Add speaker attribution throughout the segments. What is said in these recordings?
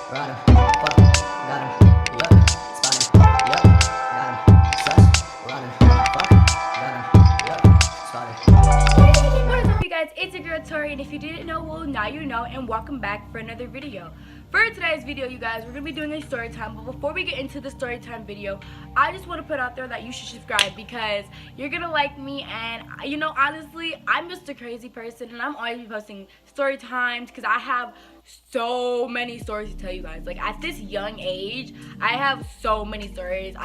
Speaker 1: Run him, fuck him, got him, yup, spot him, yup, got him, sus, run him, fuck him, got him, yup, spot him.
Speaker 2: What is up, you guys? It's your girl Tori, and if you didn't know, well, now you know, and welcome back for another video. For today's video, you guys, we're going to be doing a story time, but before we get into the story time video, I just want to put out there that you should subscribe because you're going to like me, and, you know, honestly, I'm just a crazy person, and I'm always posting story times because I have so many stories to tell you guys. Like, at this young age, I have so many stories.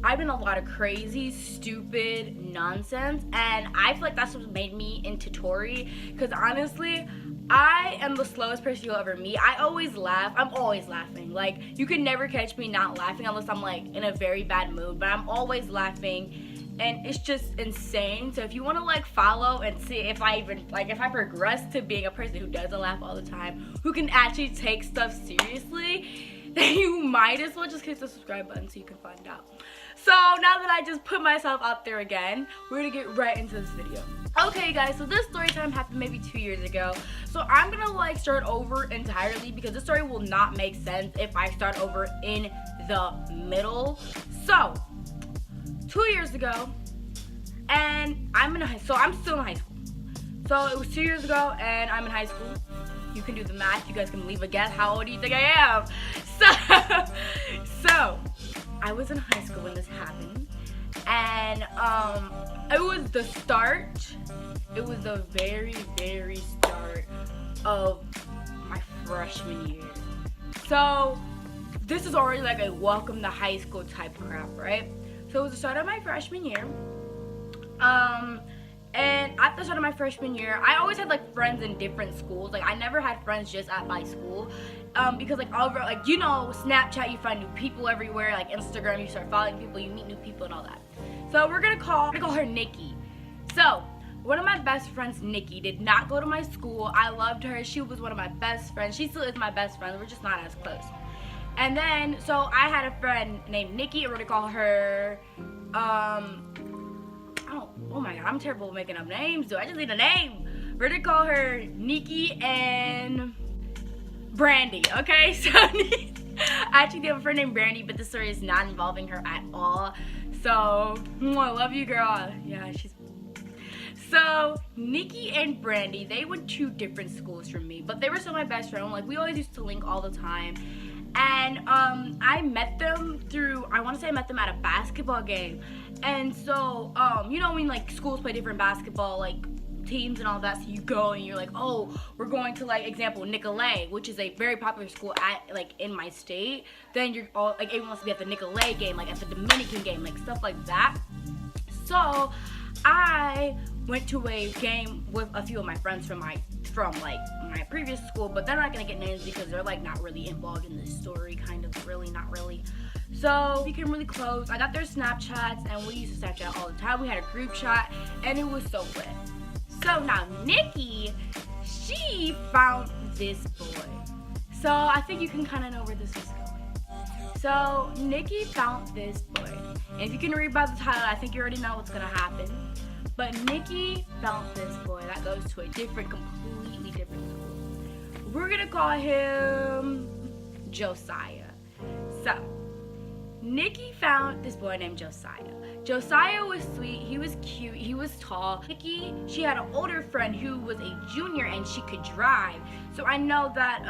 Speaker 2: I've been a lot of crazy, stupid nonsense, and I feel like that's what made me into Tori, because honestly, I am the slowest person you'll ever meet. I always laugh. I'm always laughing. Like, you can never catch me not laughing unless I'm, like, in a very bad mood, but I'm always laughing, and it's just insane. So if you want to, like, follow and see if I even, like, if I progress to being a person who doesn't laugh all the time, who can actually take stuff seriously, then you might as well just click the subscribe button so you can find out. So now that I just put myself out there again, we're gonna get right into this video. Okay guys, so this story time happened maybe 2 years ago. So I'm gonna like start over entirely because this story will not make sense if I start over in the middle. So 2 years ago, and I'm still in high school. So it was 2 years ago and I'm in high school. You can do the math, you guys can leave a guess. How old do you think I am? So I was in high school when this happened, and it was the start. It was the very, very start of my freshman year. So this is already like a welcome to high school type crap, right? So it was the start of my freshman year. And at the start of my freshman year, I always had like friends in different schools. Like I never had friends just at my school, because like over like you know Snapchat, you find new people everywhere. Like Instagram, you start following people, you meet new people and all that. So we're gonna call her Nikki. So one of my best friends, Nikki, did not go to my school. I loved her. She was one of my best friends. She still is my best friend. We're just not as close. And then so I had a friend named Nikki. We're gonna call her oh my god, I'm terrible at making up names, dude. I just need a name. We're gonna call her Nikki and Brandy, okay? So I actually do have a friend named Brandy, but the story is not involving her at all. So, I love you, girl. Yeah, she's... So, Nikki and Brandy, they went to different schools from me, but they were still my best friend. Like, we always used to link all the time. And I met them through, I want to say I met them at a basketball game. And so, you know when like schools play different basketball like teams and all that, so you go and you're like, oh, we're going to like example Nicolay, which is a very popular school at like in my state. Then you're all like everyone wants to be at the Nicolay game, like at the Dominican game, like stuff like that. So I went to a game with a few of my friends from like my previous school, but they're not gonna get names because they're like not really involved in this story, kind of, really, not really. So we became really close. I got their Snapchats and we used to Snapchat all the time. We had a group chat and it was so lit. So now Nikki, she found this boy. So I think you can kind of know where this is going. So Nikki found this boy. And if you can read by the title, I think you already know what's gonna happen. But Nikki found this boy that goes to a completely different school. We're gonna call him Josiah. So, Nikki found this boy named Josiah. Josiah was sweet, he was cute, he was tall. Nikki, she had an older friend who was a junior and she could drive. So I know that,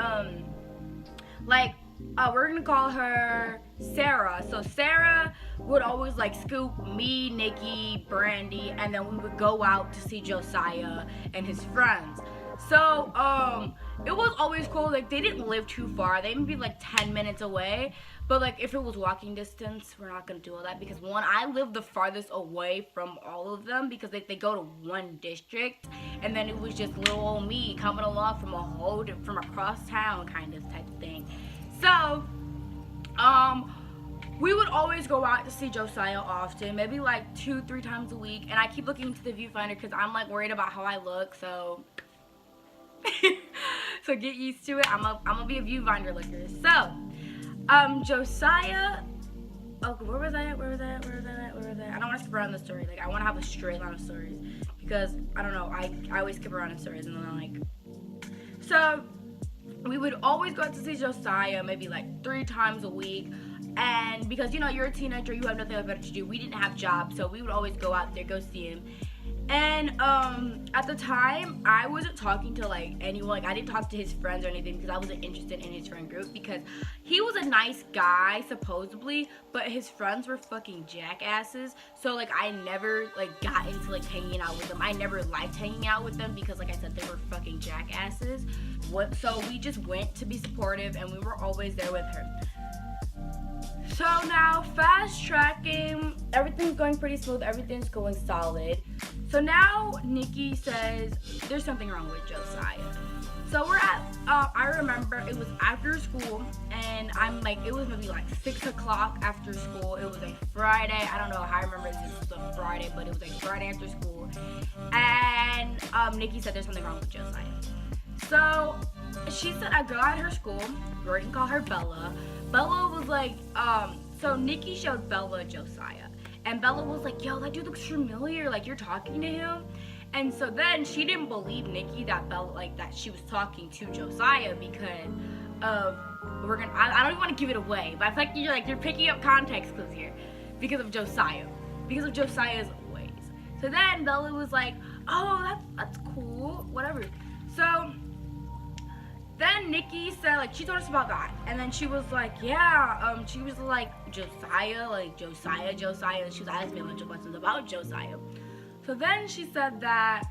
Speaker 2: we're gonna call her Sarah. So Sarah would always like scoop me, Nikki, Brandy, and then we would go out to see Josiah and his friends. So it was always cool. Like they didn't live too far. They would be like 10 minutes away. But like if it was walking distance, we're not gonna do all that because one, I live the farthest away from all of them because they go to one district, and then it was just little old me coming along from across town kind of type of thing. So we would always go out to see Josiah often, maybe like 2-3 times a week, and I keep looking into the viewfinder because I'm like worried about how I look, so so get used to it. I'm gonna be a viewfinder looker. So Josiah, okay, where was I at? I don't want to skip around the story. Like I want to have a straight line of stories because I don't know, I always skip around in stories and then I'm like, so we would always go out to see Josiah maybe like 3 times a week. And because, you know, you're a teenager, you have nothing better to do. We didn't have jobs, so we would always go out there, go see him. And at the time, I wasn't talking to like anyone. Like, I didn't talk to his friends or anything because I wasn't interested in his friend group, because he was a nice guy supposedly, but his friends were fucking jackasses. So like, I never like got into like hanging out with them. I never liked hanging out with them because, like I said, they were fucking jackasses. So we just went to be supportive, and we were always there with her. So now, fast tracking, everything's going pretty smooth, everything's going solid. So now Nikki says there's something wrong with Josiah. So we're at, I remember it was after school, and I'm like, it was maybe like 6 o'clock after school. It was a Friday. I don't know how I remember this was a Friday, but it was a Friday after school. And Nikki said there's something wrong with Josiah. So she said a girl at her school, we're gonna call her Bella. Bella was like, so Nikki showed Bella Josiah. And Bella was like, yo, that dude looks familiar, like you're talking to him. And so then she didn't believe Nikki that Bella, like that she was talking to Josiah, because of, I don't even want to give it away, but I feel like you're picking up context clues here, because of Josiah, because of Josiah's ways. So then Bella was like, oh, that's cool, whatever. So then Nikki said, like, she told us about that, and then she was like, yeah, she was like, Josiah, and she was asking me a bunch of questions about Josiah. So then she said that,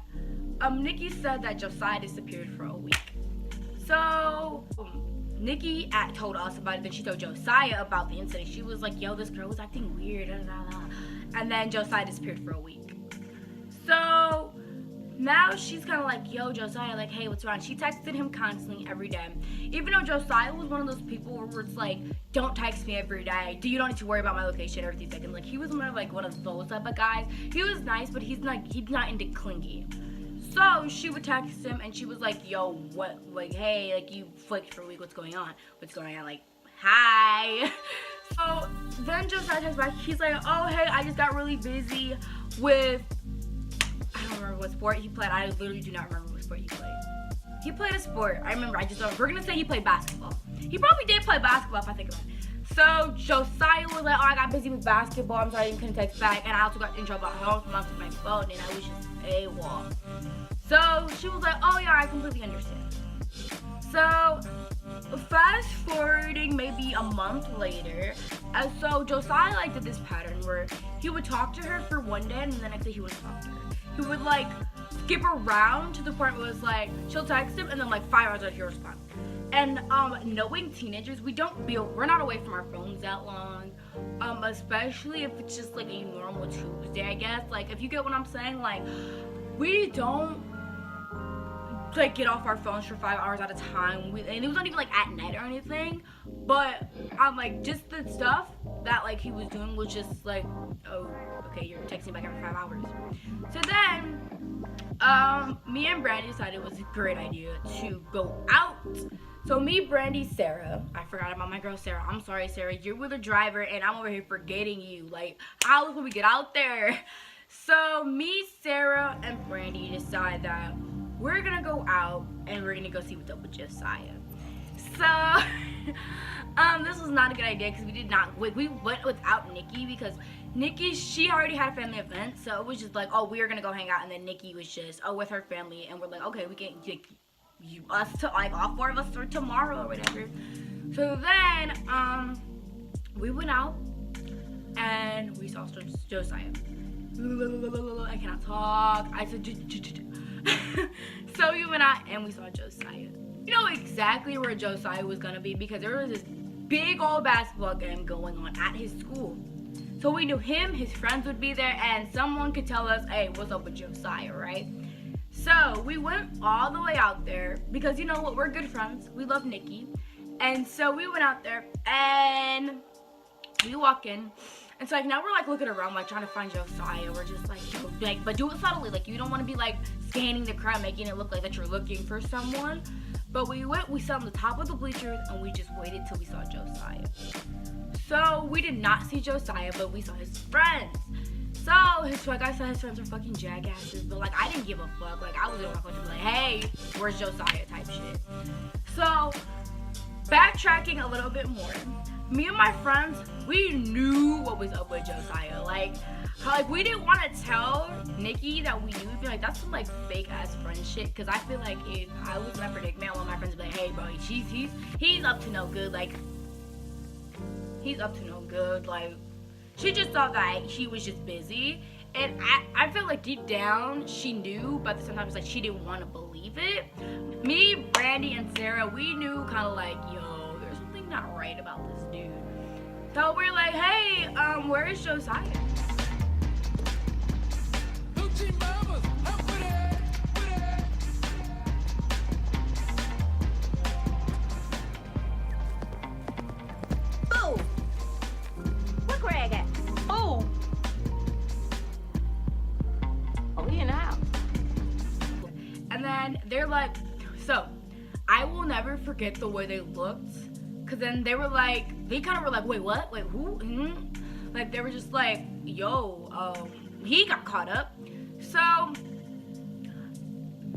Speaker 2: Nikki said that Josiah disappeared for a week. So Nikki told us about it, then she told Josiah about the incident. She was like, yo, this girl was acting weird, and then Josiah disappeared for a week. So now she's kind of like, yo, Josiah, like, hey, what's wrong? She texted him constantly every day. Even though Josiah was one of those people where it's like, don't text me every day. You don't need to worry about my location every 3 seconds. Like, he was one of those type of guys. He was nice, but he's not into clingy. So she would text him, and she was like, yo, what, like, hey, like, you flaked for a week. What's going on? Like, hi. So then Josiah texts back. He's like, oh, hey, I just got really busy with, I don't remember what sport he played. I literally do not remember what sport he played. He played a sport. I remember. I just don't. We're gonna say he played basketball. He probably did play basketball if I think about it. So Josiah was like, oh, I got busy with basketball. I'm sorry I couldn't text back. And I also got in trouble at home, so I took my phone, and I was just AWOL. So she was like, oh yeah, I completely understand. So fast forwarding maybe a month later, and so Josiah like did this pattern where he would talk to her for one day, and then the next day he wouldn't talk to her. He would like skip around to the point where it was like she'll text him, and then like 5 hours later he'll respond. And knowing teenagers, we're not away from our phones that long, especially if it's just like a normal Tuesday, I guess. Like, if you get what I'm saying, like, we don't like get off our phones for 5 hours at a time. And it was not even like at night or anything, but like just the stuff that like he was doing was just like, oh, okay, you're texting back every 5 hours. So then me and Brandy decided it was a great idea to go out. So me, Brandy, Sarah, I forgot about my girl Sarah. I'm sorry, Sarah, you're with a driver and I'm over here forgetting you. Like, how else would we get out there? So me, Sarah, and Brandy decide that we're gonna go out and we're gonna go see what's up with Josiah. So this was not a good idea because we went without Nikki, because Nikki, she already had a family event, so it was just like, oh, we are gonna go hang out, and then Nikki was just with her family, and we're like, okay, we can all 4 of us for tomorrow or whatever. So then we went out and we saw Josiah. I cannot talk. I said so we went out and we saw Josiah. You know exactly where Josiah was gonna be because there was this big old basketball game going on at his school. So we knew him, his friends would be there, and someone could tell us, hey, what's up with Josiah, right? So we went all the way out there because, you know what, we're good friends. We love Nikki. And so we went out there and we walk in. And so like now we're like looking around, like trying to find Josiah. We're just like, but do it subtly. Like, you don't want to be like scanning the crowd, making it look like that you're looking for someone. But we sat on the top of the bleachers and we just waited till we saw Josiah. So we did not see Josiah, but we saw his friends. So like I said, his friends were fucking jackasses, but like I didn't give a fuck. Like I was on my phone to be like, hey, where's Josiah type shit. So backtracking a little bit more, me and my friends, we knew what was up with Josiah. Like we didn't want to tell Nikki that we knew. We'd be like, that's some like fake ass friend shit. Cause I feel like if I was in that predicament, I want my friends to be like, hey bro, he's up to no good. Like he's up to no good. Like she just thought that he was just busy. And I feel like deep down she knew, but sometimes like she didn't want to believe it. Me, Brandy, and Sarah, we knew kind of like, yo, there's something not right about this dude. So we're like, hey, where is Josiah?
Speaker 3: Boo! Where Craig at? Oh! Oh, he in the house.
Speaker 2: And then they're like, so I will never forget the way they looked. Cause then they were like, they kind of were like, wait, what? Wait, who? Mm-hmm. Like they were just like, yo, he got caught up. So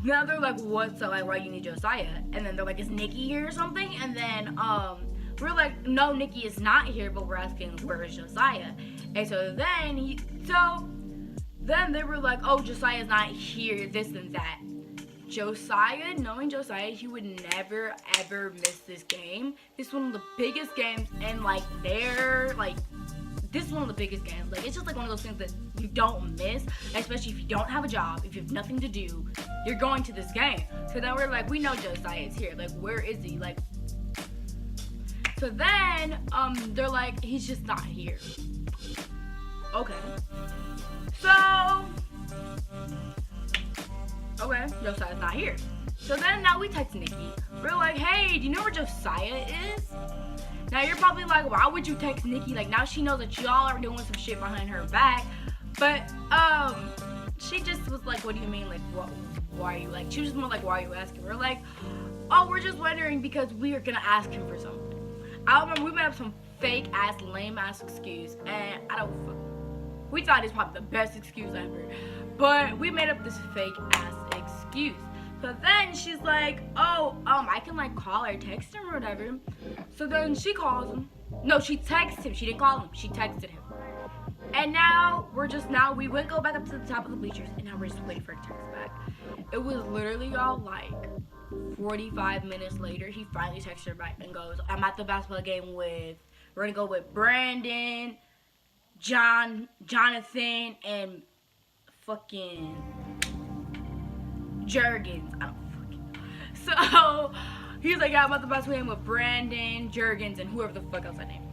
Speaker 2: now they're like, what's up? Like, why you need Josiah? And then they're like, is Nikki here or something? And then we're like, no, Nikki is not here, but we're asking where is Josiah? And so then they were like, oh, Josiah's not here, this and that. Josiah, knowing Josiah, he would never ever miss this game. This is one of the biggest games, and like this is one of the biggest games. Like it's just like one of those things that you don't miss, especially if you don't have a job, if you have nothing to do, you're going to this game. So then we're like, we know Josiah is here. Like where is he? Like so then they're like, he's just not here. Okay. So okay, Josiah's not here. So then now we text Nikki. We're like, hey, do you know where Josiah is? Now you're probably like, why would you text Nikki? Like now she knows that y'all are doing some shit behind her back. But she just was like, what do you mean? Like why are you like, she was just more like, why are you asking? We're like, oh, we're just wondering because we are gonna ask him for something. I remember we made up some fake ass, lame ass excuse, and we thought it's probably the best excuse ever. But we made up this fake ass excuse. So then she's like, oh, I can like call or text him or whatever. So then she calls him. No, she texts him. She didn't call him. She texted him. And now we went go back up to the top of the bleachers, and now we're just waiting for a text back. It was literally all like 45 minutes later, he finally texted her back and goes, I'm at the basketball game we're gonna go with Brandon, Jonathan, and fucking Jurgens. I don't fucking know. So he's like, yeah, I'm at the basketball game with Brandon, Jurgens, and whoever the fuck else I named.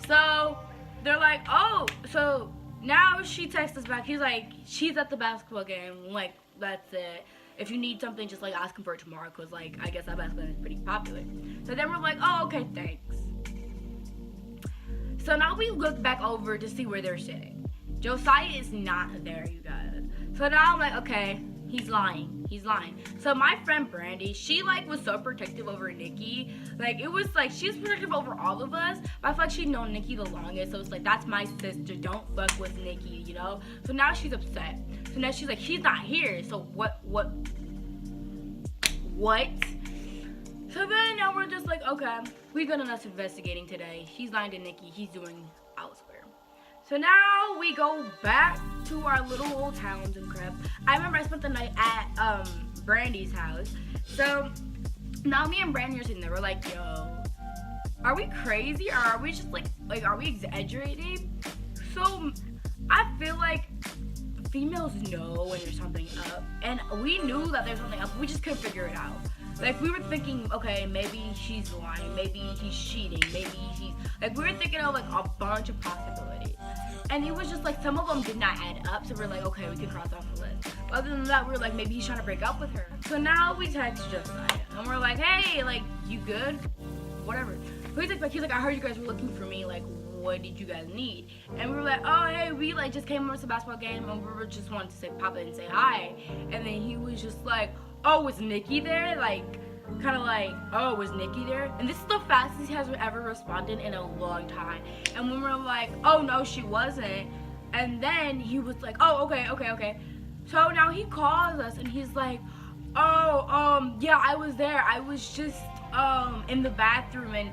Speaker 2: So they're like, oh, so now she texts us back. He's like, she's at the basketball game. Like, that's it. If you need something, just like ask him for it tomorrow, cause like I guess that basketball game is pretty popular. So then we're like, oh, okay, thanks. So now we look back over to see where they're sitting. Josiah is not there, you guys. So now I'm like, okay, he's lying. So my friend Brandy, she like was so protective over Nikki. Like it was like she was protective over all of us, but I feel like she'd known Nikki the longest. So it's like, that's my sister, don't fuck with Nikki, you know? So now she's upset. So now she's like, she's not here. So what? So then now we're just like, okay, we've done enough investigating today. He's lying to Nikki. He's doing elsewhere. So now we go back to our little old towns and crap. I remember I spent the night at Brandy's house. So now me and Brandy are sitting there. We're like, yo, are we crazy or are we just like are we exaggerating? So I feel like females know when there's something up, and we knew that there's something up. We just couldn't figure it out. Like we were thinking, okay, maybe she's lying, maybe he's cheating, maybe he's like, we were thinking of like a bunch of possibilities, and it was just like some of them did not add up. So we're like, okay, we can cross off the list. But other than that, we were like, maybe he's trying to break up with her. So now we text Josiah and we're like, hey, like, you good? Whatever. So he's like, I heard you guys were looking for me. Like, what did you guys need? And we were like, oh, hey, we like just came over to the basketball game and we were just wanted to say pop in and say hi. And then he was just like, oh, was Nikki there? Like, kind of like, oh, was Nikki there? And this is the fastest he has ever responded in a long time. And when we're like, oh, no, she wasn't. And then he was like, oh, okay. So now he calls us and he's like, oh, yeah, I was there. I was just in the bathroom, and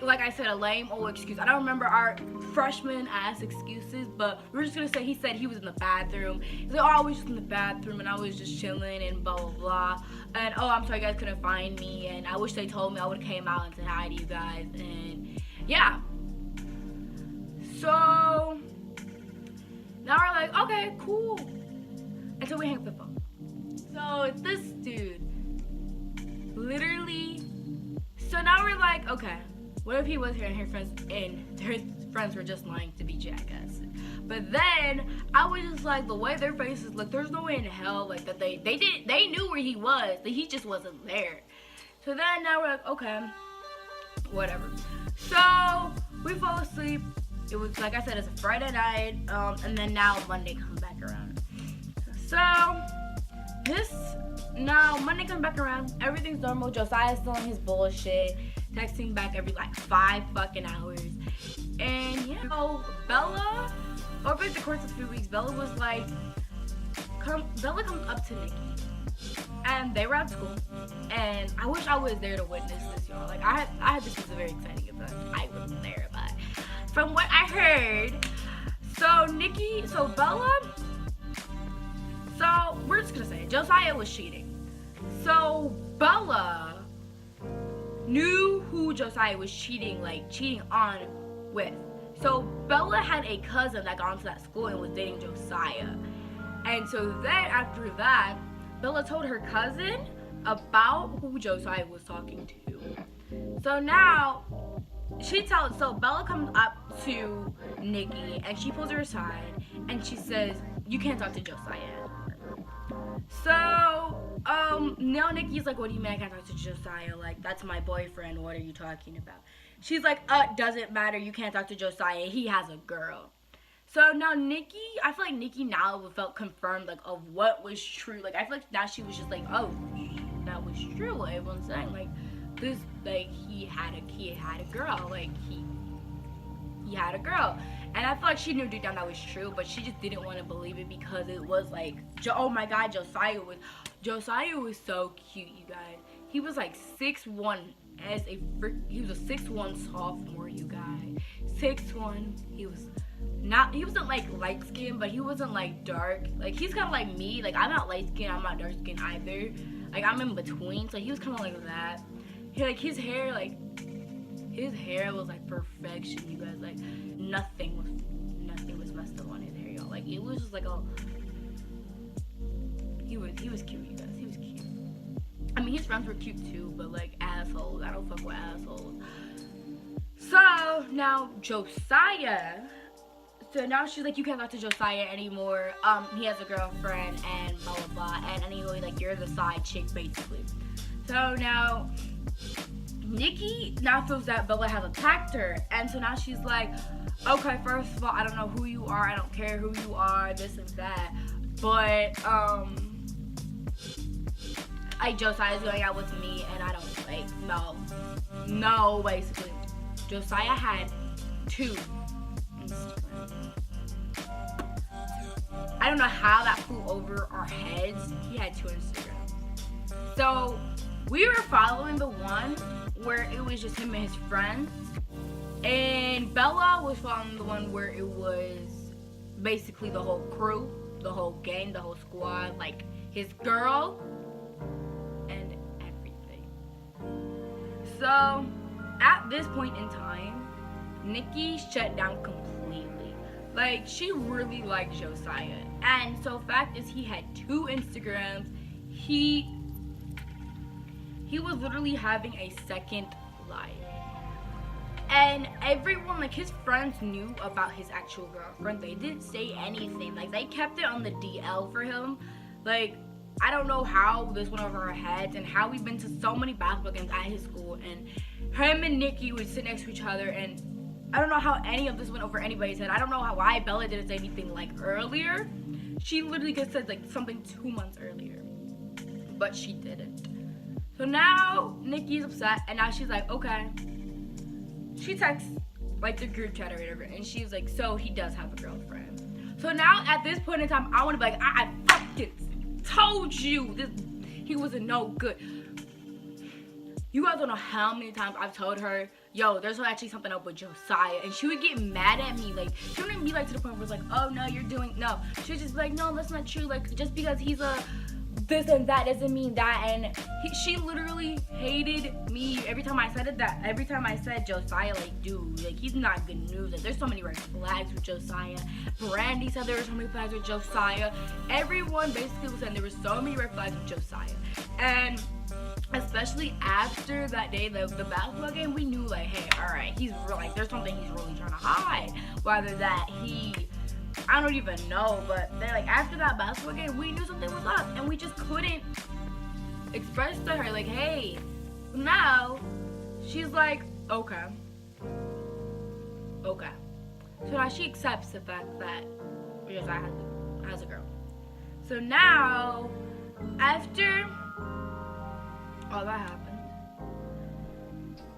Speaker 2: like I said, a lame old excuse. I don't remember our freshman ass excuses, but we're just gonna say he said he was in the bathroom. He's like, oh, I was just in the bathroom and I was just chilling and blah blah blah. And oh, I'm sorry you guys couldn't find me, and I wish they told me. I would have came out and said hi to you guys. And yeah. So now we're like, okay, cool. Until we hang up the phone. So this dude, literally. So now we're like, okay, what if he was here and his friends were just lying to be jackasses? But then I was just like, the way their faces look, there's no way in hell like that they knew where he was, that he just wasn't there. So then now we're like, okay, whatever. So we fall asleep. It was, like I said, it's a Friday night, and then now Monday comes back around. So now Monday comes back around, everything's normal. Josiah's still on his bullshit, texting back every like 5 fucking hours. And yeah, so Bella, over the course of 3 weeks, Bella was like, Bella comes up to Nikki, and they were at school, and I wish I was there to witness this, y'all. Like I had this was a very exciting event. I wasn't there, but from what I heard, so Bella. So we're just gonna say it. Josiah was cheating. So Bella knew who Josiah was cheating on with. So Bella had a cousin that got into that school and was dating Josiah. And so then after that, Bella told her cousin about who Josiah was talking to. So now so Bella comes up to Nikki and she pulls her aside and she says, you can't talk to Josiah. So, now Nikki's like, what do you mean I can't talk to Josiah? Like, that's my boyfriend. What are you talking about? She's like, doesn't matter. You can't talk to Josiah. He has a girl. So now Nikki, I feel like Nikki now felt confirmed, like, of what was true. Like, I feel like now she was just like, oh, that was true. What everyone's saying. Like, this, like, he had a girl. Like, he had a girl. And I feel like she knew deep down that was true, but she just didn't want to believe it because it was like, oh my God, Josiah was so cute, you guys. He was like 6'1", he was a 6'1" sophomore, you guys. 6'1", he wasn't like light skinned, but he wasn't like dark. Like he's kind of like me, like I'm not light skinned, I'm not dark skinned either. Like I'm in between, so he was kind of like that. His hair was like perfection, you guys. Like nothing was messed up on his hair, y'all. Like it was just like he was cute, you guys. He was cute. I mean, his friends were cute too, but like assholes. I don't fuck with assholes. So now Josiah. So now she's like, you can't talk to Josiah anymore. He has a girlfriend and blah blah blah. And anyway, like you're the side chick basically. So now Nikki now feels that Bella has attacked her, and so now she's like, okay, first of all, I don't know who you are, I don't care who you are, this and that, but Josiah's going out with me, and I don't like, no, basically. Josiah had 2 Instagrams. I don't know how that flew over our heads. He had 2 Instagrams. So we were following the one where it was just him and his friends, and Bella was following the one where it was basically the whole crew, the whole gang, the whole squad, like his girl and everything. So at this point in time, Nikki shut down completely. Like she really liked Josiah, and so fact is he had 2 Instagrams. He was literally having a second life. And everyone, like his friends knew about his actual girlfriend. They didn't say anything. Like they kept it on the DL for him. Like, I don't know how this went over our heads and how we've been to so many basketball games at his school. And him and Nikki would sit next to each other, and I don't know how any of this went over anybody's head. I don't know why Bella didn't say anything like earlier. She literally just said like something 2 months earlier. But she didn't. So now Nikki's upset, and now she's like, okay. She texts like the group chat or whatever, and she's like, so he does have a girlfriend. So now at this point in time, I want to be like, I fucking told you this. He was a no good. You guys don't know how many times I've told her, yo, there's actually something up with Josiah. And she would get mad at me. Like, she wouldn't be like to the point where it's like, oh, no, you're doing, no. She would just be like, no, that's not true. Like, just because he's a this and that doesn't mean that. And she literally hated me every time I said it. That every time I said Josiah, like, dude, like, he's not good news. Like, there's so many red flags with Josiah. Brandy said there were so many flags with Josiah. Everyone basically was saying there were so many red flags with Josiah. And especially after that day, the basketball game, we knew, like, hey, all right, he's like, there's something he's really trying to hide. Whether that I don't even know, but then, like, after that basketball game, we knew something was up, and we just couldn't express to her, like, hey. Now she's like, okay. So now she accepts the fact that Josiah has a girl. So now, after all that happened,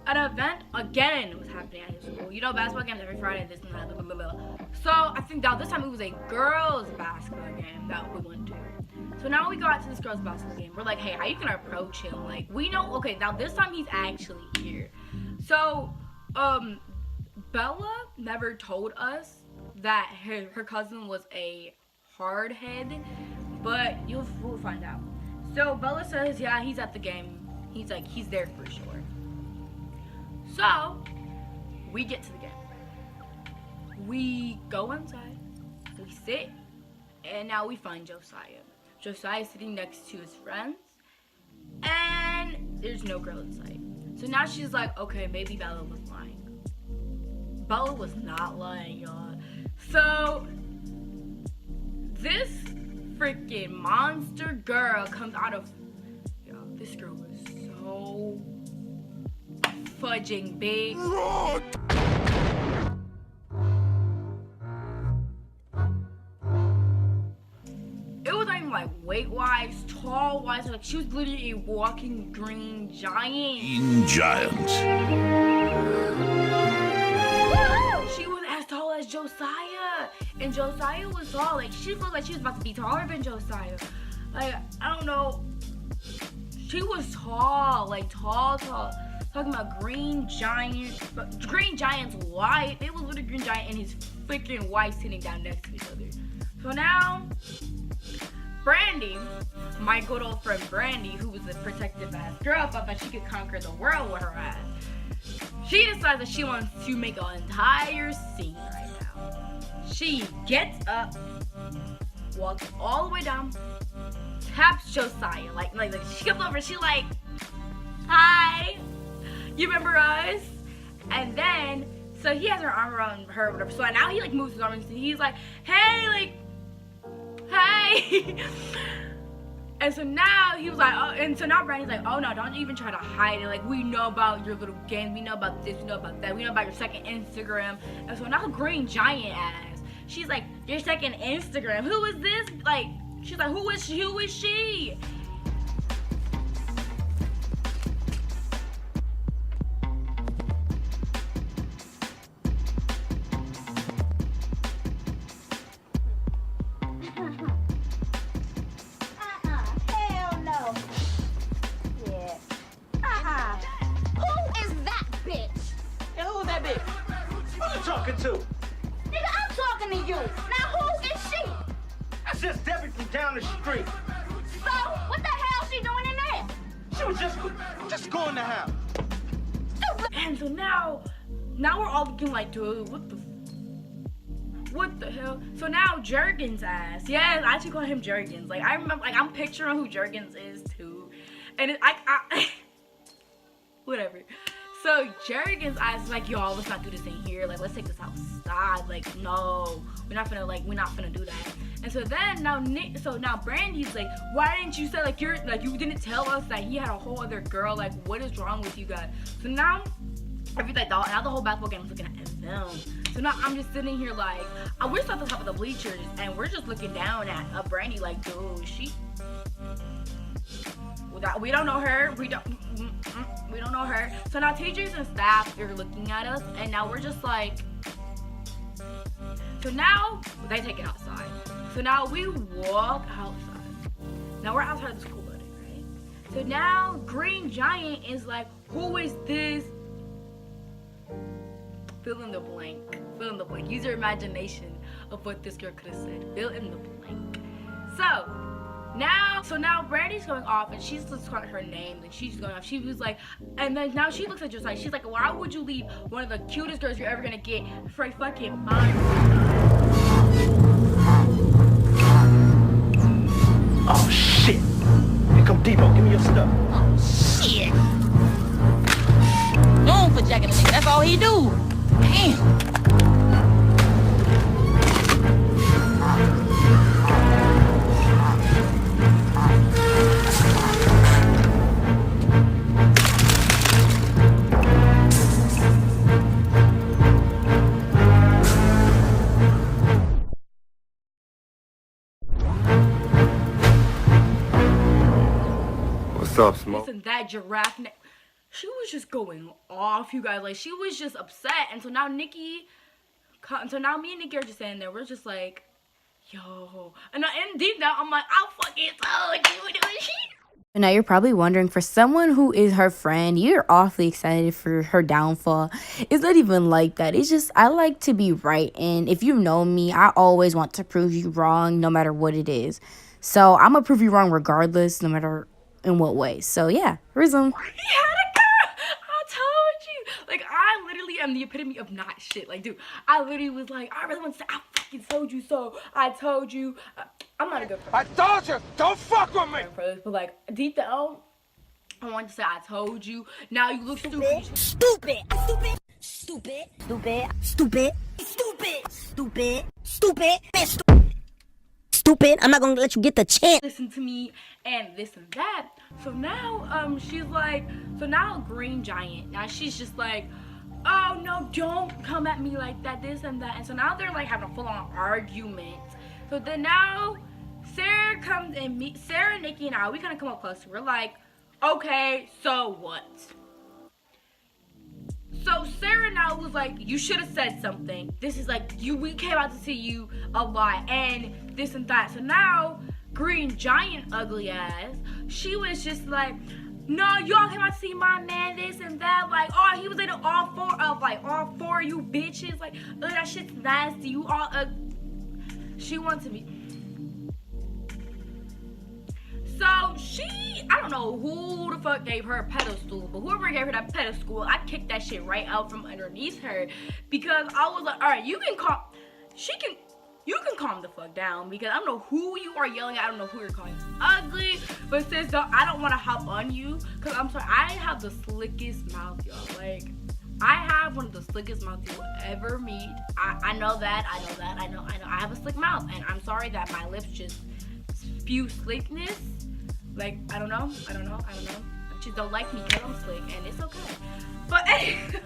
Speaker 2: an event again was happening at his school. You know, basketball games every Friday, this and that, blah, blah, blah, blah. So I think that this time it was a girls' basketball game that we went to. So now we go out to this girls' basketball game. We're like, hey, how you gonna approach him? Like, we know, okay, now this time he's actually here. So, Bella never told us that her cousin was a hardhead, but we'll find out. So Bella says, yeah, he's at the game. He's like, he's there for sure. So we get to the game. We go inside, we sit, and now we find Josiah. Josiah is sitting next to his friends, and there's no girl in sight. So now she's like, okay, maybe Bella was lying. Bella was not lying, y'all. So this freaking monster girl comes out of, yo, this girl was so fudging big. It was not even like weight-wise, tall-wise, like she was literally a walking green giant.
Speaker 4: Green giant.
Speaker 2: She was as tall as Josiah, and Josiah was tall. Like, she looked like she was about to be taller than Josiah. Like, I don't know. She was tall, like tall. Talking about green giant, but green giant's white. It was literally green giant and his freaking wife sitting down next to each other. So now, Brandy, my good old friend Brandy, who was a protective ass girl, thought that she could conquer the world with her ass. She decides that she wants to make an entire scene right now. She gets up, walks all the way down, taps Josiah, like she comes over, she like, hi, you remember us? And then, so he has her arm around her, whatever. So now he like moves his arm and he's like, hey, like, hey. And so now he was like, oh, and so now Brandy's like, oh no, don't even try to hide it. Like, we know about your little game, we know about this, we know about that, we know about your second Instagram. And so now green giant ass, she's like, your second Instagram, who is this? Like, she's like, who is she?
Speaker 3: Hell no. Yeah. Who is that bitch?
Speaker 5: Yeah, who's that bitch? Who you talking to?
Speaker 3: Nigga, I'm talking to you. Now who is she?
Speaker 5: That's just Debbie from down the street.
Speaker 3: So, what the hell she doing in there?
Speaker 5: She was just going to house.
Speaker 2: And so now we're all looking like, dude, what the hell? So now Jergens ass, yes, I actually call him Jergens. Like, I remember, like, I'm picturing who Jergens is too, and I whatever. So Jergens ass is like, yo, let's not do this in here. Like, let's take this outside. Like, no, we're not gonna do that. And so then now Brandy's like, why didn't you say like you didn't tell us that he had a whole other girl? Like, what is wrong with you guys? So now now the whole basketball game is looking at them. So now I'm just sitting here like, we're still at the top of the bleachers and we're just looking down at Brandy like, dude, we don't know her. We don't know her. So now teachers and staff are looking at us, and now we're just like. So now they take it outside. So now we walk outside. Now we're outside of the school building, right? So now Green Giant is like, who is this? Fill in the blank. Fill in the blank. Use your imagination of what this girl could have said. Fill in the blank. So now Brandy's going off and she's just calling her name and she's going off. She was like, and then now she looks at Josiah. She's like, why would you leave one of the cutest girls you're ever gonna get for a fucking mime?
Speaker 5: Oh shit! Here come Debo, give me your stuff.
Speaker 3: Oh, shit. Known for jacking a nigga, that's all he do. Damn.
Speaker 4: What's up, Smoke?
Speaker 2: Listen, that giraffe neck. She was just going off, you guys. Like, she was just upset. And so now me and Nikki are just standing there. We're just like, yo. And deep down, I'm like, I fucking told you.
Speaker 6: Now you're probably wondering, for someone who is her friend, you're awfully excited for her downfall. It's not even like that. It's just, I like to be right. And if you know me, I always want to prove you wrong no matter what it is. So I'm going to prove you wrong regardless, no matter in what way. So yeah, Rizum.
Speaker 2: He had a girl. I told you. Like, I literally am the epitome of not shit. Like, dude, I literally was like, I really want to say, I fucking told you so. I told you. I'm not a good person.
Speaker 5: I told you, don't fuck with me.
Speaker 2: But like, deep down, I wanted to say, I told you. Now you look stupid.
Speaker 3: Stupid. Stupid. Stupid. Stupid. Stupid. Stupid. Stupid. Stupid. Stupid. I'm not gonna let you get the chance.
Speaker 2: Listen to me and this and that. So now she's like, so now Green Giant, now she's just like, oh no, don't come at me like that, this and that. And so now they're like having a full-on argument. So then now Sarah comes and Sarah, Nikki, and I, we kind of come up close. We're like, okay, so what? So Sarah now was like, you should have said something. This is like, we came out to see you a lot and this and that. So now Green Giant ugly ass, she was just like, no, y'all came out to see my man, this and that. Like, oh, he was in all four of you bitches. Like, oh, that shit's nasty. You all she wants to be. So I don't know who the fuck gave her a pedestal, but whoever gave her that pedestal, I kicked that shit right out from underneath her because I was like, all right, you can calm the fuck down because I don't know who you are yelling at. I don't know who you're calling ugly, but sis, I don't want to hop on you because I'm sorry, I have the slickest mouth, y'all. Like, I have one of the slickest mouths you will ever meet. I know that. I have a slick mouth, and I'm sorry that my lips just spew slickness. Like, I don't know. I just don't like me because I'm slick, and it's okay. But anyway,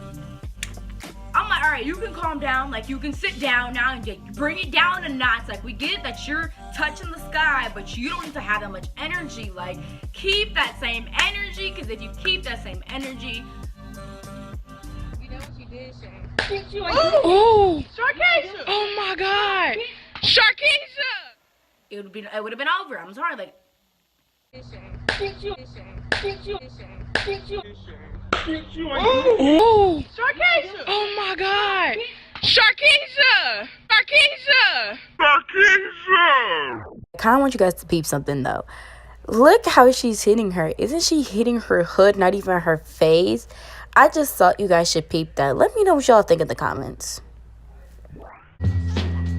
Speaker 2: I'm like, all right, you can calm down. Like, you can sit down now and bring it down a notch. Like, we get that you're touching the sky, but you don't need to have that much energy. Like, keep that same energy, because if you keep that same energy, you know what you did, Shay?
Speaker 7: Oh, Sharkeisha! Oh my God, Sharkeisha!
Speaker 2: It would have been over. I'm sorry, like.
Speaker 7: Oh, Sharkeisha! Oh my God, Sharkeisha! Sharkeisha! Sharkeisha!
Speaker 6: I kind of want you guys to peep something though. Look how she's hitting her. Isn't she hitting her hood, not even her face? I just thought you guys should peep that. Let me know what y'all think in the comments.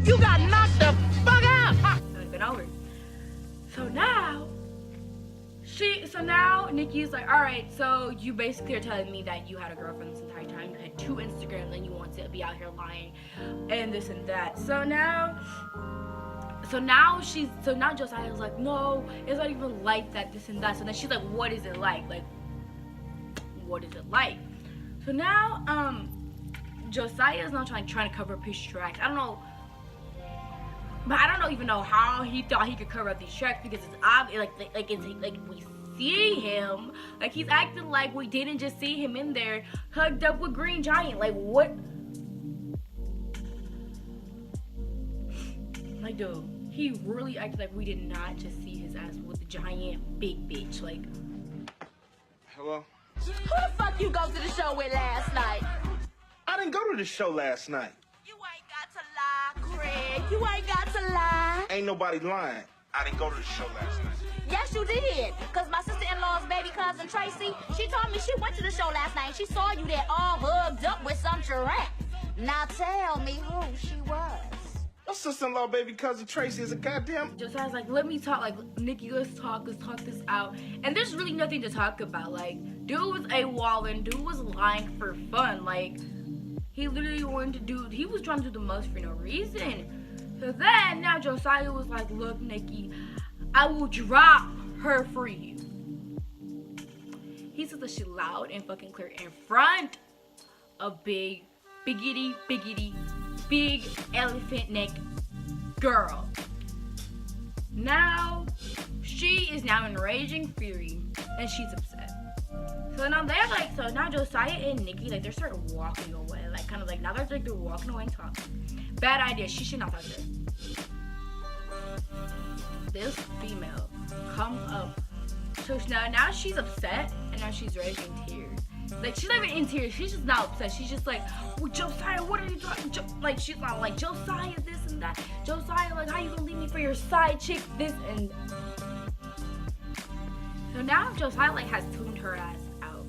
Speaker 3: You got knocked the fuck out.
Speaker 2: It would have been over. So now Nikki's like, all right, so you basically are telling me that you had a girlfriend this entire time. You had 2 Instagrams and you want to be out here lying and this and that. So now Josiah's like, no, it's not even like that, this and that. So then she's like, what is it like? Like, what is it like? So now, Josiah's not trying to cover up his tracks. I don't know. But I don't even know how he thought he could cover up these tracks because it's obvious, like we see him, like he's acting like we didn't just see him in there hugged up with Green Giant. Like, what? Like, dude, he really acted like we did not just see his ass with the giant big bitch. Like,
Speaker 5: Hello?
Speaker 7: Who the fuck you go to the show with last night?
Speaker 5: I didn't go to the show last night.
Speaker 7: You ain't got to lie, Craig. You ain't got to lie.
Speaker 5: Ain't nobody lying. I didn't go to the show last night.
Speaker 3: Yes, you did. Because my sister-in-law's baby cousin, Tracy, she told me she went to the show last night and she saw you there all hugged up with some giraffe. Now tell me who she was.
Speaker 5: My sister-in-law baby cousin Tracy is a goddamn...
Speaker 2: Josiah's like, let me talk, like, Nikki, let's talk this out. And there's really nothing to talk about. Like, dude was AWOL and dude was lying for fun. Like, he literally wanted to do, he was trying to do the most for no reason. So then, now Josiah was like, look, Nikki, I will drop her for you. He says that shit loud and fucking clear in front of big elephant neck girl. Now, she is now in raging fury and she's upset. So now they're like, so now Josiah and Nikki, like, they start walking away. Like, kind of like, now they're walking away and talking. Bad idea, she should not talk to her. This female comes up. So now she's upset and now she's raging tears. Like, she's not even in tears, she's just not upset. She's just like, well, Josiah, what are you doing? Like, she's not like, Josiah, this and that. Josiah, like, how you gonna leave me for your side chick, this and... So now Josiah, like, has tuned her ass out.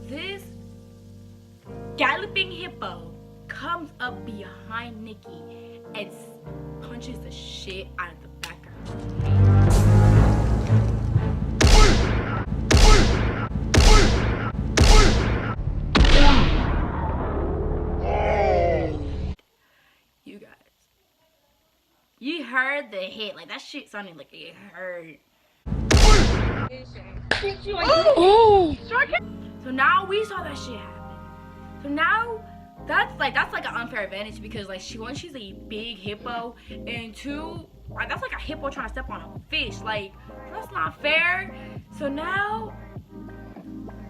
Speaker 2: This galloping hippo comes up behind Nikki and punches the shit out of the back of her head. You guys, you heard the hit. Like, that shit sounded like it hurt. So now we saw that shit happen. So now that's like an unfair advantage because, like, she's a big hippo, and two, like, that's like a hippo trying to step on a fish. Like, that's not fair. So now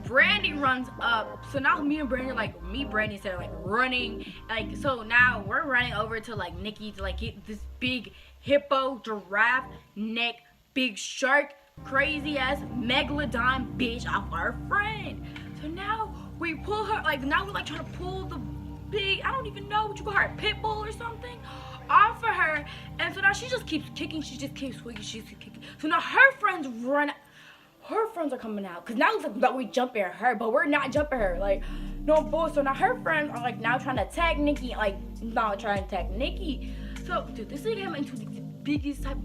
Speaker 2: Brandy runs up. So now me and Brandy, like, Brandy instead of, like, running, like, so now we're running over to, like, Nikki to, like, get this big hippo, giraffe, neck, big shark, crazy ass megalodon bitch off our friend. So now we pull her, like, now we're, like, trying to pull the big, I don't even know what you call her, pit bull or something, off of her. And so now she just keeps kicking, she just keeps swinging, she keeps kicking. So now her friends run, her friends are coming out, because now it's like that we jumping her, but we're not jumping her, like, no bull. So now her friends are, like, now trying to attack Nikki, like, not trying to attack Nikki. So, dude, this thing came into the biggest type,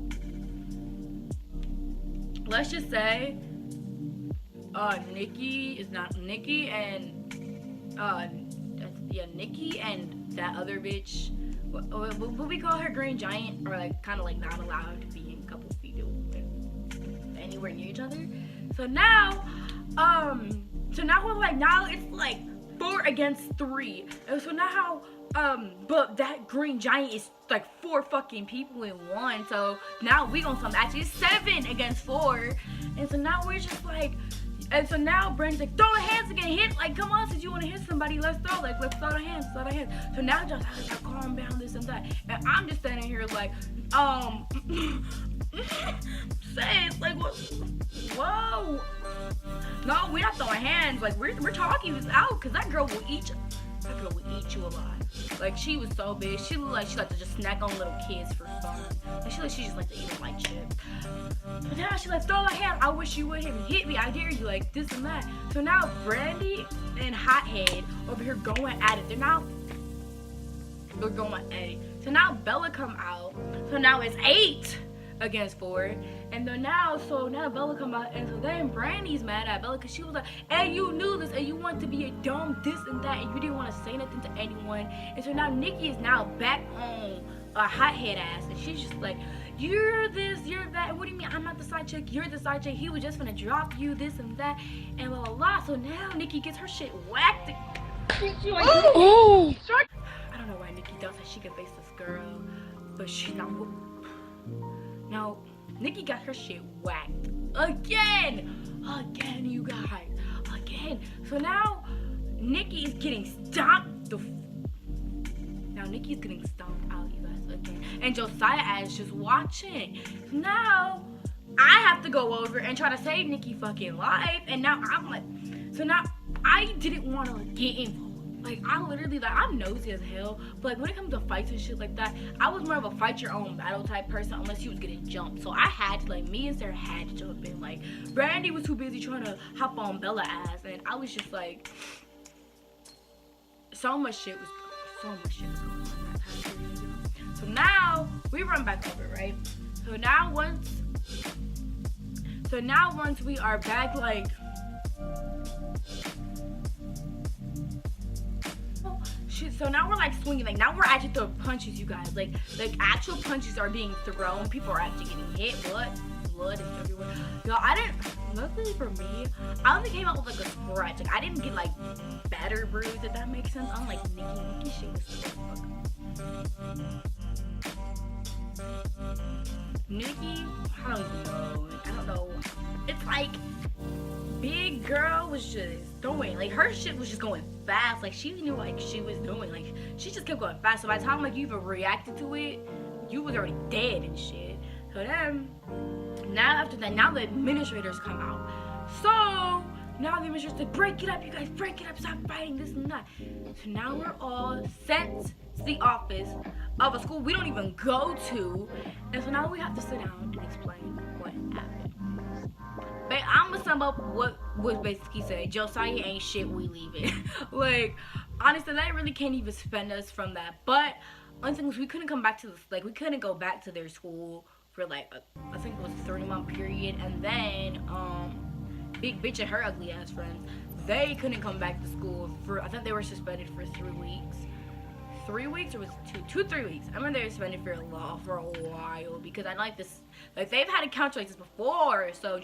Speaker 2: let's just say, Nikki and that other bitch, what we call her, Green Giant, are, like, kind of, like, not allowed to be in a couple feet anywhere near each other. So now we're like, now it's like 4 against 3. And so now, but that Green Giant is like 4 fucking people in one. So now we gonna some actually 7 against 4. And so now we're just like, and so now Brandy's like, throw the hands again, hit, like, come on, since you want to hit somebody, let's throw the hands. So now just like, calm down, this and that. And I'm just standing here like, say it's like, what? Whoa. No, we're not throwing hands, like, we're talking this out, because that girl will eat you alive. Like, she was so big, she looked like she liked to just snack on little kids for fun. Like, she just liked to eat them like chips. But now she like, throw a hand, I wish you would hit me, I dare you, like, this and that. So now Brandy and Hothead over here going at it. They're going at it. So now Bella come out. So now it's 8 against 4. And then now Bella come out, and so then Brandy's mad at Bella because she was like, hey, you knew this, and you want to be a dumb this and that, and you didn't want to say nothing to anyone. And so now Nikki is now back on a hothead ass, and she's just like, you're this, you're that, what do you mean I'm not the side chick, you're the side chick, he was just gonna drop you, this and that, and blah blah blah. So now Nikki gets her shit whacked.
Speaker 7: Oh!
Speaker 2: I don't know why Nikki does that she can face this girl, but she's not. Now Nikki got her shit whacked again, you guys, again. So now Nikki is getting stomped. Now Nikki's getting stomped out, you guys, again. And Josiah is just watching. Now I have to go over and try to save Nikki fucking life, and now I'm like, so now I didn't want to like get involved. Like I literally like I'm nosy as hell, but like when it comes to fights and shit like that, I was more of a fight your own battle type person unless he was getting jumped. So I had to like me and Sarah had to jump in. Like Brandy was too busy trying to hop on Bella ass, and I was just like, so much shit was going on that time period. So now we run back over, right? So now once we are back, like, oh, shit, so now we're like swinging, like now we're actually throwing punches, you guys, like actual punches are being thrown, people are actually getting hit, blood is everywhere. Yo, luckily for me, I only came out with like a scratch, like I didn't get like better bruised, if that makes sense. Unlike Nikki shit was so fucking. Nikki, I don't know. It's like big girl was just throwing, like her shit was just going fast. Like she knew like she was doing, like she just kept going fast. So by the time like you even reacted to it, you was already dead and shit. So then now after that, now the administrators come out. So now the administrators say, break it up, you guys, break it up, stop fighting, this and that. So now we're all sent to the office of a school we don't even go to, and so now we have to sit down and explain what happened. But I'm gonna sum up what was basically said. Josiah ain't shit, we leave it. Like honestly, they really can't even suspend us from that. But one thing was we couldn't come back to this, like we couldn't go back to their school for like I think it was a 3-month period, and then Big Bitch and her ugly ass friends, they couldn't come back to school for, I think they were suspended for 3 weeks. 3 weeks or was it 3 weeks? I remember they were suspended for a while because I like this, like they've had encounters like this before, so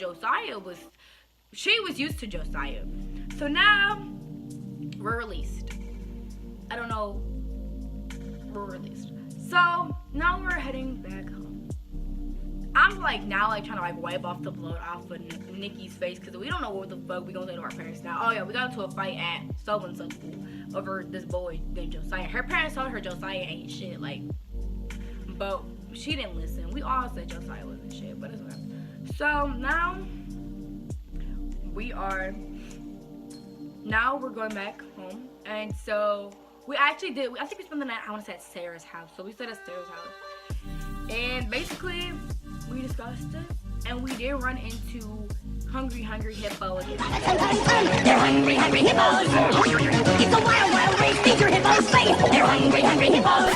Speaker 2: she was used to Josiah. So now we're released. I don't know, we're released. So now we're heading back home. I'm like now like trying to like wipe off the blood off of Nikki's face because we don't know what the fuck we gonna say to our parents now. Oh yeah, we got into a fight at so-and-so school over this boy named Josiah. Her parents told her Josiah ain't shit, like, but she didn't listen. We all said Josiah wasn't shit, but it's whatever. So now we're going back home, and so we actually did. I think we spent the night, I want to say, at Sarah's house. So we stayed at Sarah's house, and basically we discussed it, and we did run into Hungry Hippo again.
Speaker 3: They're hungry hippos. It's a wild race. Feature hippos face. They're hungry hippos.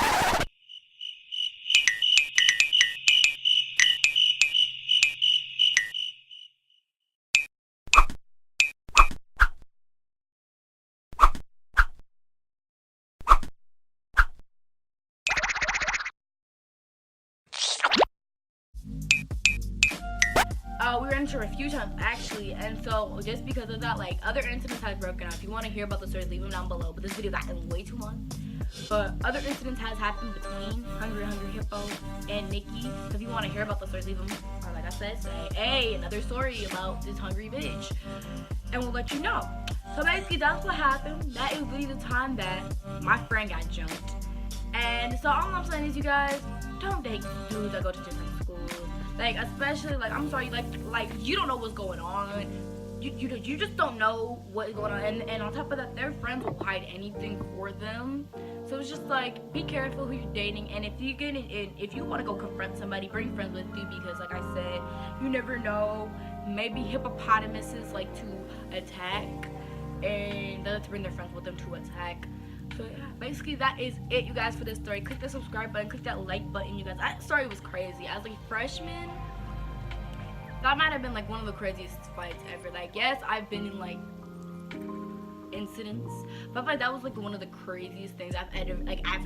Speaker 2: We ran into her a few times actually, and so just because of that, like other incidents have broken out. If you want to hear about the stories, leave them down below. But this video got way too long. But other incidents has happened between Hungry Hippo and Nikki. So if you want to hear about the stories, leave them. Or like I said, say, hey, another story about this hungry bitch, and we'll let you know. So basically, that's what happened. That is really the time that my friend got jumped. And so all I'm saying is, you guys, don't date dudes that go to different schools. Like, especially, like, I'm sorry, like you don't know what's going on. You just don't know what's going on. And on top of that, their friends will hide anything for them. So it's just like, be careful who you're dating. And if you want to go confront somebody, bring friends with you, because like I said, you never know. Maybe hippopotamuses like to attack, and they like to bring their friends with them to attack. So yeah, basically that is it, you guys, for this story. Click the subscribe button, click that like button, you guys. That story was crazy. As a freshman, that might have been like one of the craziest fights ever. Like, yes, I've been in like incidents, but like that was like one of the craziest things I've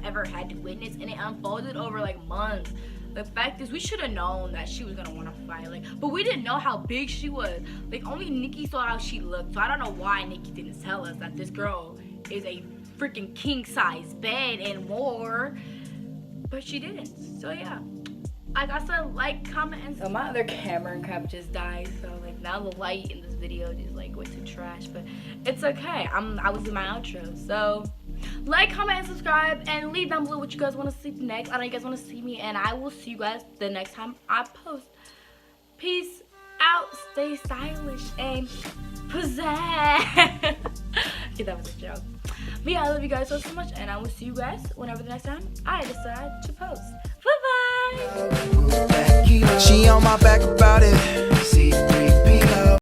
Speaker 2: ever had to witness, and it unfolded over like months. The fact is, we should have known that she was gonna want to fight, like, but we didn't know how big she was. Like, only Nikki saw how she looked, so I don't know why Nikki didn't tell us that this girl is a freaking king-size bed and more, but she didn't. So yeah, like I said, like, comment, and so my other camera and crap just died, so like now the light in this video just like went to trash, but it's okay. I was in my outro. So like, comment, and subscribe, and leave down below what you guys want to see next. I know you guys want to see me, and I will see you guys the next time I post. Peace out. Stay stylish and pizzazz. Okay, that was a joke. But yeah, I love you guys so much, and I will see you guys whenever the next time I decide to post. Bye bye.
Speaker 8: She on my back about